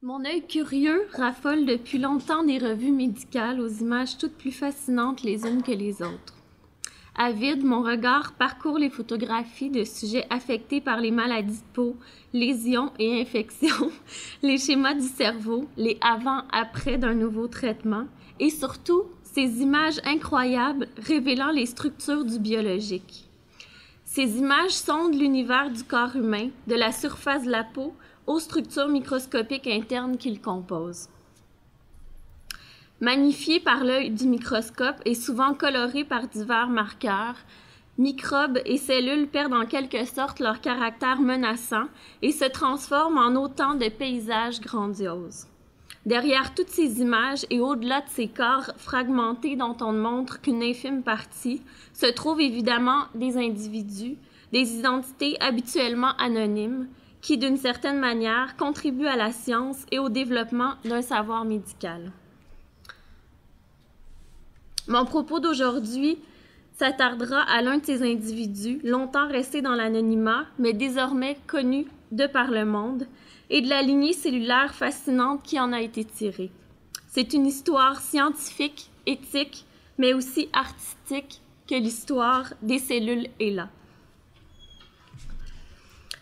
Mon œil curieux raffole depuis longtemps des revues médicales aux images toutes plus fascinantes les unes que les autres. Avide, mon regard parcourt les photographies de sujets affectés par les maladies de peau, lésions et infections, les schémas du cerveau, les avant-après d'un nouveau traitement et surtout ces images incroyables révélant les structures du biologique. Ces images sondent l'univers du corps humain, de la surface de la peau aux structures microscopiques internes qu'il compose. Magnifié par l'œil du microscope et souvent coloré par divers marqueurs, microbes et cellules perdent en quelque sorte leur caractère menaçant et se transforment en autant de paysages grandioses. Derrière toutes ces images et au-delà de ces corps fragmentés dont on ne montre qu'une infime partie, se trouvent évidemment des individus, des identités habituellement anonymes, qui, d'une certaine manière, contribuent à la science et au développement d'un savoir médical. Mon propos d'aujourd'hui s'attardera à l'un de ces individus, longtemps resté dans l'anonymat, mais désormais connu de par le monde, et de la lignée cellulaire fascinante qui en a été tirée. C'est une histoire scientifique, éthique, mais aussi artistique que l'histoire des cellules est là.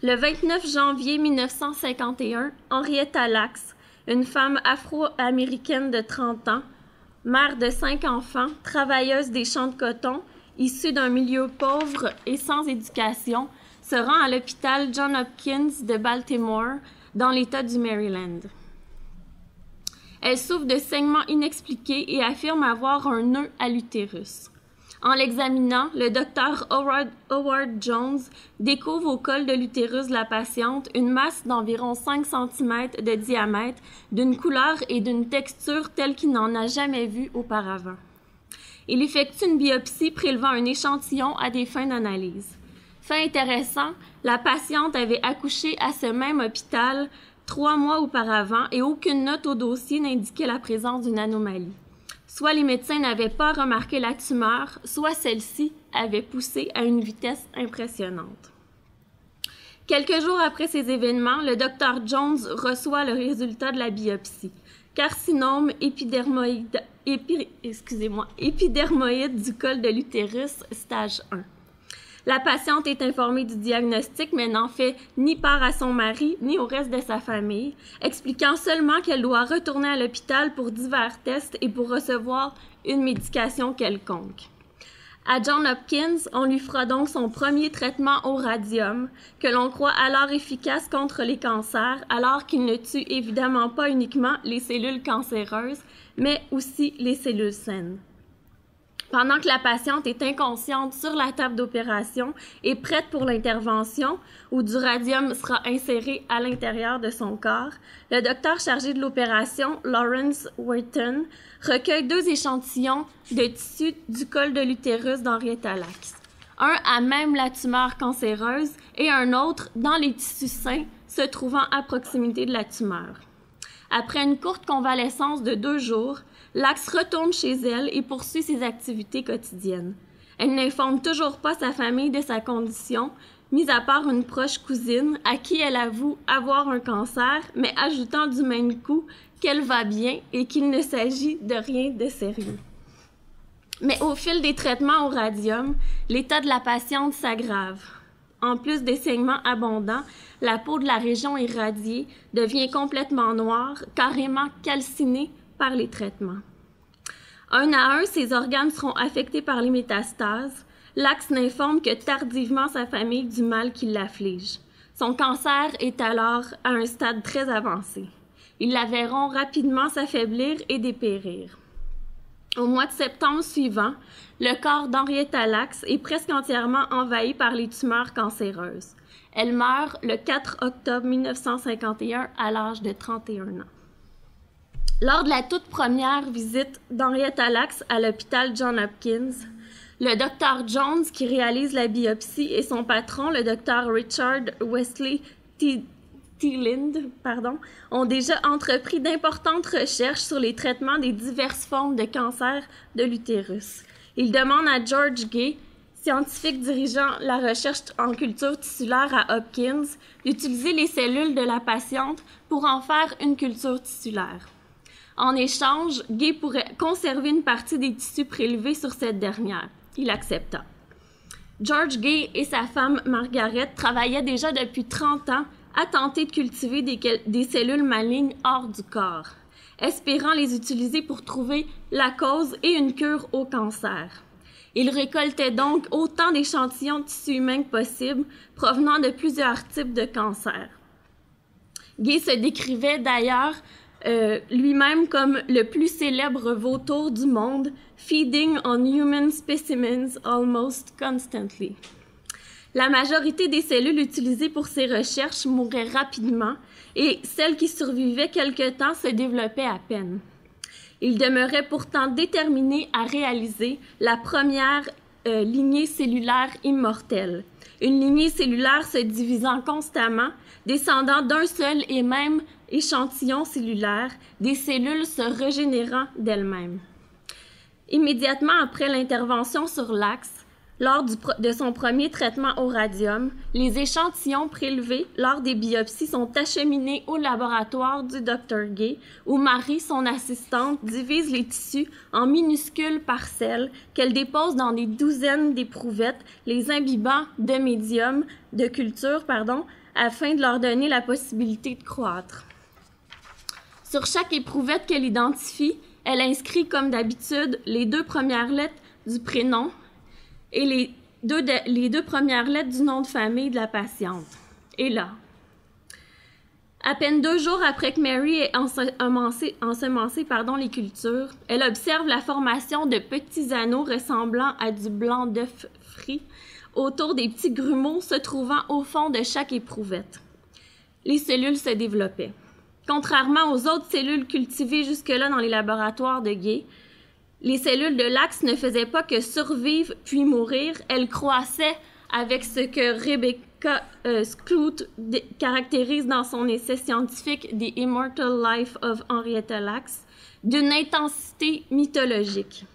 Le 29 janvier 1951, Henrietta Lacks, une femme afro-américaine de 30 ans, mère de 5 enfants, travailleuse des champs de coton, issue d'un milieu pauvre et sans éducation, se rend à l'hôpital Johns Hopkins de Baltimore, dans l'État du Maryland. Elle souffre de saignements inexpliqués et affirme avoir un nœud à l'utérus. En l'examinant, le docteur Howard Jones découvre au col de l'utérus de la patiente une masse d'environ 5 cm de diamètre, d'une couleur et d'une texture telle qu'il n'en a jamais vu auparavant. Il effectue une biopsie prélevant un échantillon à des fins d'analyse. Fait intéressant, la patiente avait accouché à ce même hôpital 3 mois auparavant et aucune note au dossier n'indiquait la présence d'une anomalie. Soit les médecins n'avaient pas remarqué la tumeur, soit celle-ci avait poussé à une vitesse impressionnante. Quelques jours après ces événements, le Dr Jones reçoit le résultat de la biopsie. Carcinome épidermoïde du col de l'utérus, stage 1. La patiente est informée du diagnostic, mais n'en fait ni part à son mari, ni au reste de sa famille, expliquant seulement qu'elle doit retourner à l'hôpital pour divers tests et pour recevoir une médication quelconque. À Johns Hopkins, on lui fera donc son premier traitement au radium, que l'on croit alors efficace contre les cancers, alors qu'il ne tue évidemment pas uniquement les cellules cancéreuses, mais aussi les cellules saines. Pendant que la patiente est inconsciente sur la table d'opération et prête pour l'intervention, où du radium sera inséré à l'intérieur de son corps, le docteur chargé de l'opération, Lawrence Wharton, recueille 2 échantillons de tissu du col de l'utérus d'Henrietta Lacks. Un à même la tumeur cancéreuse et un autre dans les tissus sains se trouvant à proximité de la tumeur. Après une courte convalescence de 2 jours, Lacks retourne chez elle et poursuit ses activités quotidiennes. Elle n'informe toujours pas sa famille de sa condition, mis à part une proche cousine à qui elle avoue avoir un cancer, mais ajoutant du même coup qu'elle va bien et qu'il ne s'agit de rien de sérieux. Mais au fil des traitements au radium, l'état de la patiente s'aggrave. En plus des saignements abondants, la peau de la région irradiée devient complètement noire, carrément calcinée par les traitements. Un à un, ses organes seront affectés par les métastases. Lacks n'informe que tardivement sa famille du mal qui l'afflige. Son cancer est alors à un stade très avancé. Ils la verront rapidement s'affaiblir et dépérir. Au mois de septembre suivant, le corps d'Henrietta Lacks est presque entièrement envahi par les tumeurs cancéreuses. Elle meurt le 4 octobre 1951 à l'âge de 31 ans. Lors de la toute première visite d'Henrietta Lacks à l'hôpital Johns Hopkins, le Dr Jones, qui réalise la biopsie, et son patron, le Dr Richard Wesley Thielind, ont déjà entrepris d'importantes recherches sur les traitements des diverses formes de cancer de l'utérus. Ils demandent à George Gay, scientifique dirigeant la recherche en culture tissulaire à Hopkins, d'utiliser les cellules de la patiente pour en faire une culture tissulaire. En échange, Gay pourrait conserver une partie des tissus prélevés sur cette dernière. Il accepta. George Gay et sa femme Margaret travaillaient déjà depuis 30 ans à tenter de cultiver des cellules malignes hors du corps, espérant les utiliser pour trouver la cause et une cure au cancer. Ils récoltaient donc autant d'échantillons de tissus humains que possible, provenant de plusieurs types de cancers. Gay se décrivait d'ailleurs lui-même comme le plus célèbre vautour du monde, feeding on human specimens almost constantly. La majorité des cellules utilisées pour ces recherches mouraient rapidement et celles qui survivaient quelque temps se développaient à peine. Il demeurait pourtant déterminé à réaliser la première lignée cellulaire immortelle, une lignée cellulaire se divisant constamment, descendant d'un seul et même échantillon cellulaire, des cellules se régénérant d'elles-mêmes. Immédiatement après l'intervention sur l'axe, lors de son premier traitement au radium, les échantillons prélevés lors des biopsies sont acheminés au laboratoire du Dr Gay, où Marie, son assistante, divise les tissus en minuscules parcelles qu'elle dépose dans des douzaines d'éprouvettes, les imbibant de médium de culture, afin de leur donner la possibilité de croître. Sur chaque éprouvette qu'elle identifie, elle inscrit comme d'habitude les 2 premières lettres du prénom et les deux premières lettres du nom de famille de la patiente. Et là, à peine 2 jours après que Mary ait ensemencé les cultures, elle observe la formation de petits anneaux ressemblant à du blanc d'œuf frit autour des petits grumeaux se trouvant au fond de chaque éprouvette. Les cellules se développaient. Contrairement aux autres cellules cultivées jusque-là dans les laboratoires de Gay, les cellules de l'axe ne faisaient pas que survivre puis mourir, elles croissaient avec ce que Rebecca Skloot caractérise dans son essai scientifique « The Immortal Life of Henrietta Lacks » d'une intensité mythologique.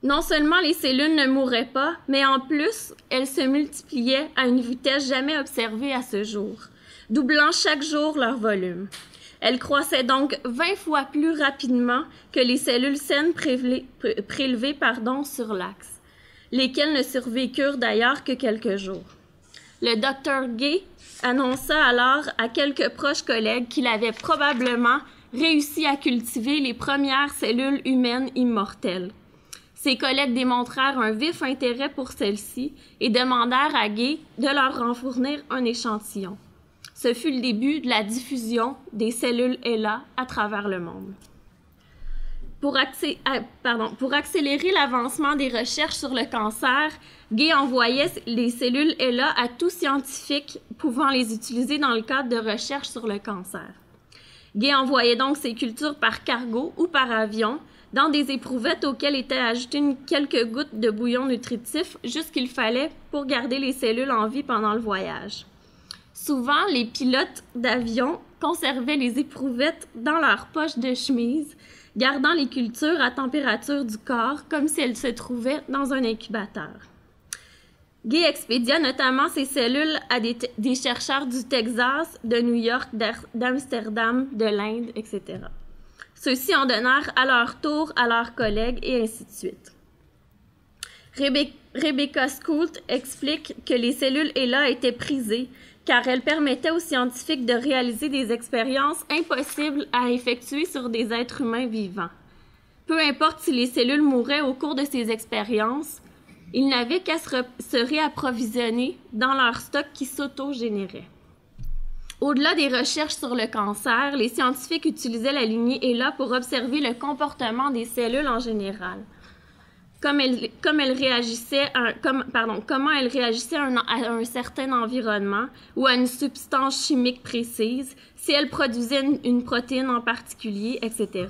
Non seulement les cellules ne mouraient pas, mais en plus, elles se multipliaient à une vitesse jamais observée à ce jour, doublant chaque jour leur volume. Elles croissaient donc 20 fois plus rapidement que les cellules saines prélevées sur l'axe, lesquelles ne survécurent d'ailleurs que quelques jours. Le Dr Gay annonça alors à quelques proches collègues qu'il avait probablement réussi à cultiver les premières cellules humaines immortelles. Ses collègues démontrèrent un vif intérêt pour celles-ci et demandèrent à Gay de leur en fournir un échantillon. Ce fut le début de la diffusion des cellules HeLa à travers le monde. Pour accélérer l'avancement des recherches sur le cancer, Gay envoyait les cellules HeLa à tout scientifique pouvant les utiliser dans le cadre de recherches sur le cancer. Gay envoyait donc ces cultures par cargo ou par avion dans des éprouvettes auxquelles étaient ajoutées quelques gouttes de bouillon nutritif, juste qu'il fallait pour garder les cellules en vie pendant le voyage. Souvent, les pilotes d'avion conservaient les éprouvettes dans leur poche de chemise, gardant les cultures à température du corps comme si elles se trouvaient dans un incubateur. Gay expédia notamment ces cellules à des chercheurs du Texas, de New York, d'Amsterdam, de l'Inde, etc. Ceux-ci en donnèrent à leur tour à leurs collègues et ainsi de suite. Rebecca Skloot explique que les cellules HeLa étaient prisées car elles permettaient aux scientifiques de réaliser des expériences impossibles à effectuer sur des êtres humains vivants. Peu importe si les cellules mouraient au cours de ces expériences, ils n'avaient qu'à se réapprovisionner dans leur stock qui s'auto-générait. Au-delà des recherches sur le cancer, les scientifiques utilisaient la lignée HeLa pour observer le comportement des cellules en général. Comment elles réagissaient à un certain environnement ou à une substance chimique précise, si elles produisaient une protéine en particulier, etc.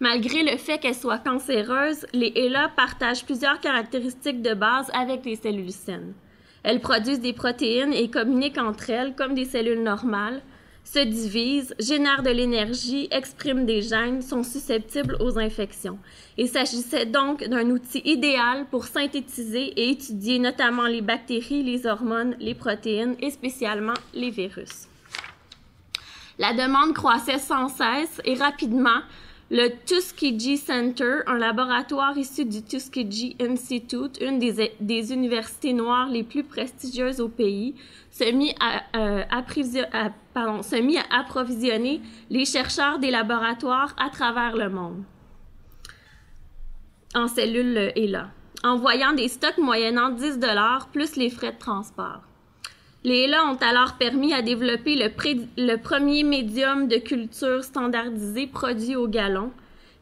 Malgré le fait qu'elles soient cancéreuses, les HeLa partagent plusieurs caractéristiques de base avec les cellules saines. Elles produisent des protéines et communiquent entre elles comme des cellules normales, se divisent, génèrent de l'énergie, expriment des gènes, sont susceptibles aux infections. Il s'agissait donc d'un outil idéal pour synthétiser et étudier notamment les bactéries, les hormones, les protéines et spécialement les virus. La demande croissait sans cesse et rapidement, le Tuskegee Center, un laboratoire issu du Tuskegee Institute, une des universités noires les plus prestigieuses au pays, se mit à approvisionner les chercheurs des laboratoires à travers le monde en cellules HeLa, envoyant des stocks moyennant 10 $ plus les frais de transport. Les HeLa ont alors permis à développer le premier médium de culture standardisé produit au gallon,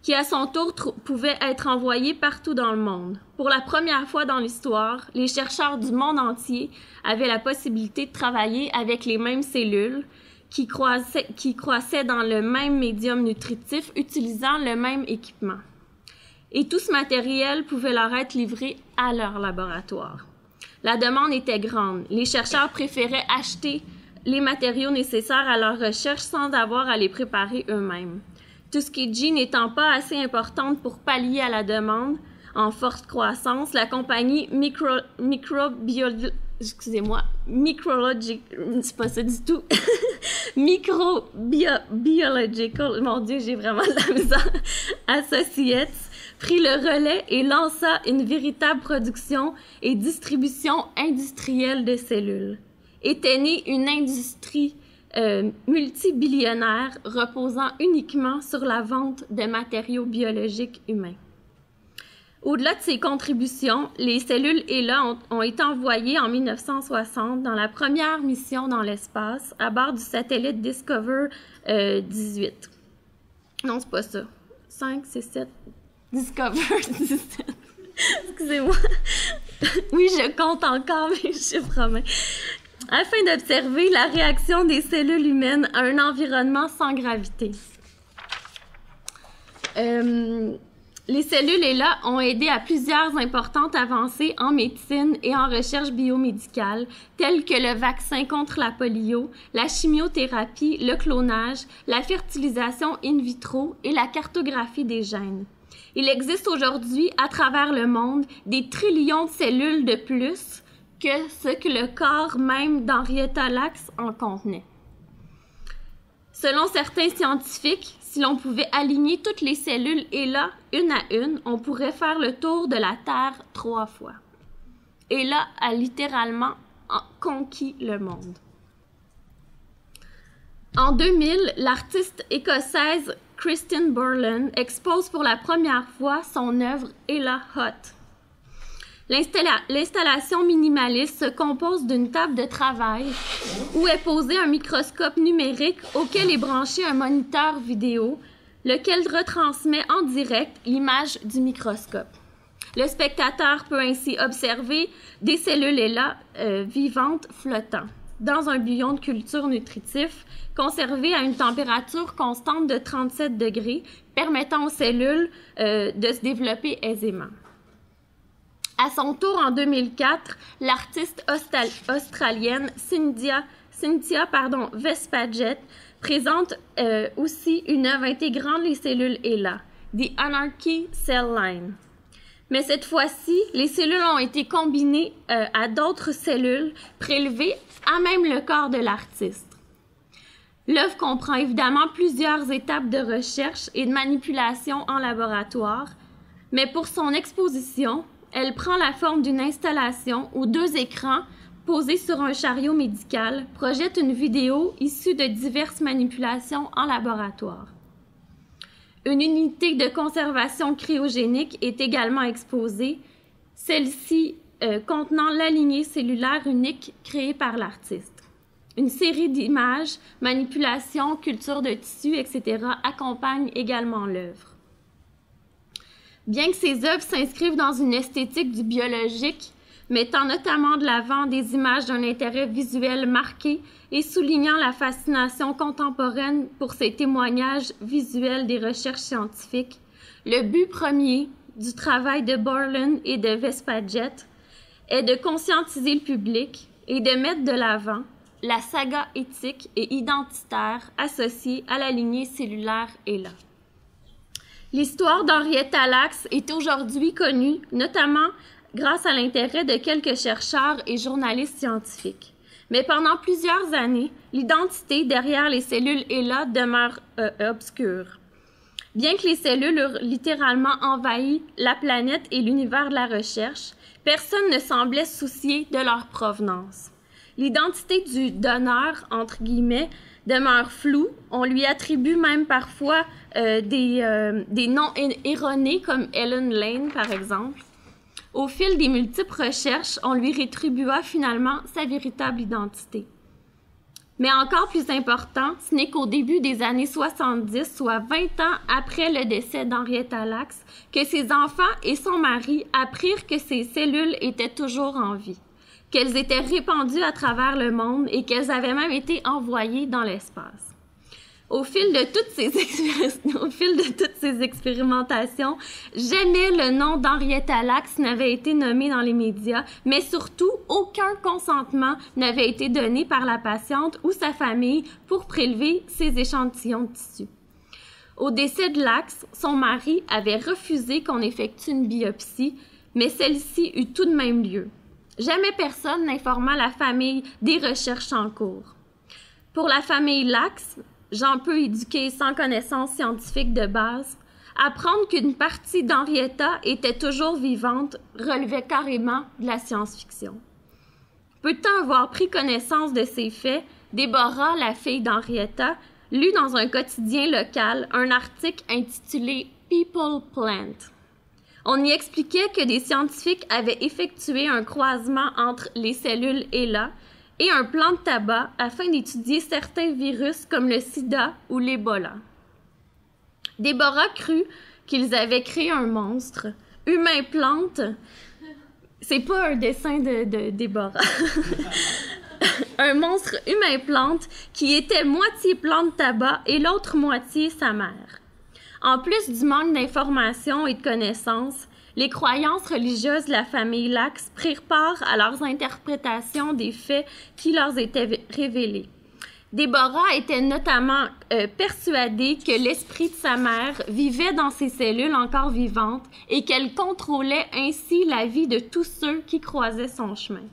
qui à son tour pouvait être envoyé partout dans le monde. Pour la première fois dans l'histoire, les chercheurs du monde entier avaient la possibilité de travailler avec les mêmes cellules qui croissaient dans le même médium nutritif, utilisant le même équipement. Et tout ce matériel pouvait leur être livré à leur laboratoire. La demande était grande. Les chercheurs préféraient acheter les matériaux nécessaires à leur recherche sans avoir à les préparer eux-mêmes. Tuskegee n'étant pas assez importante pour pallier à la demande en forte croissance, la compagnie Microbiological, mon Dieu, j'ai vraiment de la misère, Associates, prit le relais et lança une véritable production et distribution industrielle de cellules. Était née une industrie multibillionnaire reposant uniquement sur la vente de matériaux biologiques humains. Au-delà de ces contributions, les cellules HeLa ont été envoyées en 1960 dans la première mission dans l'espace à bord du satellite Discover 18. Non, c'est pas ça. 5, c'est 7. Discover 17. Excusez-moi. Oui, je compte encore mes chiffres romains. Afin d'observer la réaction des cellules humaines à un environnement sans gravité. Les cellules HeLa ont aidé à plusieurs importantes avancées en médecine et en recherche biomédicale, telles que le vaccin contre la polio, la chimiothérapie, le clonage, la fertilisation in vitro et la cartographie des gènes. Il existe aujourd'hui, à travers le monde, des trillions de cellules de plus que ce que le corps même d'Henrietta Lacks en contenait. Selon certains scientifiques, si l'on pouvait aligner toutes les cellules HeLa une à une, on pourrait faire le tour de la Terre 3 fois. HeLa a littéralement conquis le monde. En 2000, l'artiste écossaise Christine Borland expose pour la première fois son œuvre HeLa Hut. L'installation minimaliste se compose d'une table de travail où est posé un microscope numérique auquel est branché un moniteur vidéo, lequel retransmet en direct l'image du microscope. Le spectateur peut ainsi observer des cellules HeLa vivantes flottant dans un bouillon de culture nutritif conservé à une température constante de 37 degrés, permettant aux cellules de se développer aisément. À son tour, en 2004, l'artiste australienne Cynthia Vespaget présente aussi une œuvre intégrant les cellules HeLa, The Anarchy Cell Line. Mais cette fois-ci, les cellules ont été combinées à d'autres cellules prélevées à même le corps de l'artiste. L'œuvre comprend évidemment plusieurs étapes de recherche et de manipulation en laboratoire, mais pour son exposition, elle prend la forme d'une installation où 2 écrans posés sur un chariot médical projettent une vidéo issue de diverses manipulations en laboratoire. Une unité de conservation cryogénique est également exposée, celle-ci contenant la lignée cellulaire unique créée par l'artiste. Une série d'images, manipulations, culture de tissus, etc. accompagnent également l'œuvre. Bien que ces œuvres s'inscrivent dans une esthétique du biologique, mettant notamment de l'avant des images d'un intérêt visuel marqué et soulignant la fascination contemporaine pour ces témoignages visuels des recherches scientifiques, le but premier du travail de Borland et de Vespaget est de conscientiser le public et de mettre de l'avant la saga éthique et identitaire associée à la lignée cellulaire HeLa. L'histoire d'Henrietta Lacks est aujourd'hui connue, notamment grâce à l'intérêt de quelques chercheurs et journalistes scientifiques. Mais pendant plusieurs années, l'identité derrière les cellules HeLa demeure obscure. Bien que les cellules eurent littéralement envahi la planète et l'univers de la recherche, personne ne semblait soucier de leur provenance. L'identité du « donneur », entre guillemets, demeure floue. On lui attribue même parfois des noms erronés, comme Ellen Lane, par exemple. Au fil des multiples recherches, on lui rétribua finalement sa véritable identité. Mais encore plus important, ce n'est qu'au début des années 70, soit 20 ans après le décès d'Henrietta Lacks, que ses enfants et son mari apprirent que ces cellules étaient toujours en vie, qu'elles étaient répandues à travers le monde et qu'elles avaient même été envoyées dans l'espace. Au fil de toutes ces expérimentations, jamais le nom d'Henrietta Lacks n'avait été nommé dans les médias, mais surtout, aucun consentement n'avait été donné par la patiente ou sa famille pour prélever ces échantillons de tissu. Au décès de Lacks, son mari avait refusé qu'on effectue une biopsie, mais celle-ci eut tout de même lieu. Jamais personne n'informa la famille des recherches en cours. Pour la famille Lacks, gens peu éduqués sans connaissances scientifiques de base, apprendre qu'une partie d'Henrietta était toujours vivante relevait carrément de la science-fiction. Peu de temps avoir pris connaissance de ces faits, Deborah, la fille d'Henrietta, lut dans un quotidien local un article intitulé « People Plant ». On y expliquait que des scientifiques avaient effectué un croisement entre les cellules HeLa et un plant de tabac afin d'étudier certains virus comme le sida ou l'Ebola. Deborah crut qu'ils avaient créé un monstre, humain-plante. C'est pas un dessin de Deborah. Un monstre humain-plante qui était moitié plant de tabac et l'autre moitié sa mère. En plus du manque d'informations et de connaissances, les croyances religieuses de la famille Lacks prirent part à leurs interprétations des faits qui leur étaient révélés. Deborah était notamment persuadée que l'esprit de sa mère vivait dans ses cellules encore vivantes et qu'elle contrôlait ainsi la vie de tous ceux qui croisaient son chemin.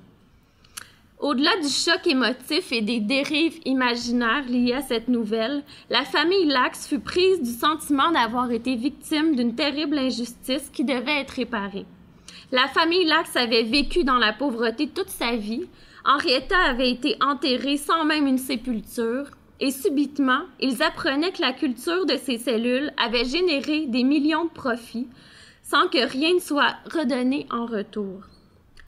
Au-delà du choc émotif et des dérives imaginaires liées à cette nouvelle, la famille Lacks fut prise du sentiment d'avoir été victime d'une terrible injustice qui devait être réparée. La famille Lacks avait vécu dans la pauvreté toute sa vie. Henrietta avait été enterrée sans même une sépulture et subitement, ils apprenaient que la culture de ces cellules avait généré des millions de profits sans que rien ne soit redonné en retour.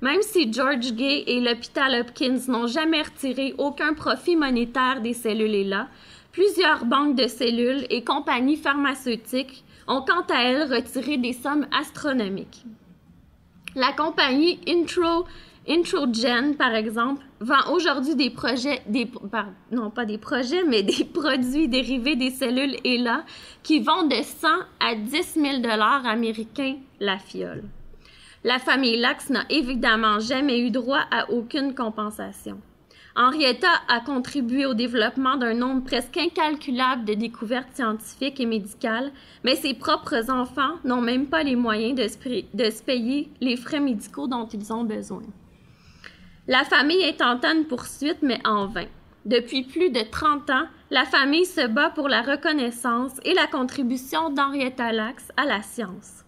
Même si George Gay et l'hôpital Hopkins n'ont jamais retiré aucun profit monétaire des cellules HeLa, plusieurs banques de cellules et compagnies pharmaceutiques ont quant à elles retiré des sommes astronomiques. La compagnie Introgen, par exemple, vend aujourd'hui des produits dérivés des cellules HeLa qui vont de 100 à 10 000 $ américains la fiole. La famille Lacks n'a évidemment jamais eu droit à aucune compensation. Henrietta a contribué au développement d'un nombre presque incalculable de découvertes scientifiques et médicales, mais ses propres enfants n'ont même pas les moyens de se payer les frais médicaux dont ils ont besoin. La famille intenta une poursuite, mais en vain. Depuis plus de 30 ans, la famille se bat pour la reconnaissance et la contribution d'Henrietta Lacks à la science.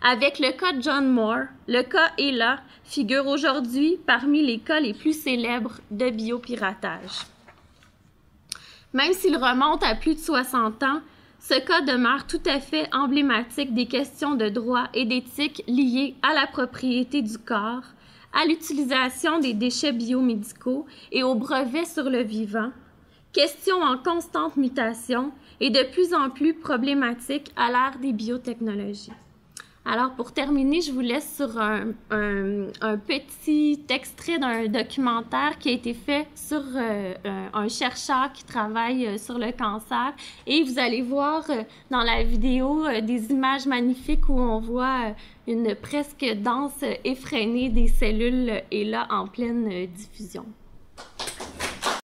Avec le cas John Moore, le cas HeLa figure aujourd'hui parmi les cas les plus célèbres de biopiratage. Même s'il remonte à plus de 60 ans, ce cas demeure tout à fait emblématique des questions de droit et d'éthique liées à la propriété du corps, à l'utilisation des déchets biomédicaux et aux brevets sur le vivant, questions en constante mutation et de plus en plus problématiques à l'ère des biotechnologies. Alors, pour terminer, je vous laisse sur un petit extrait d'un documentaire qui a été fait sur un chercheur qui travaille sur le cancer. Et vous allez voir dans la vidéo des images magnifiques où on voit une presque danse effrénée des cellules HeLa en pleine diffusion.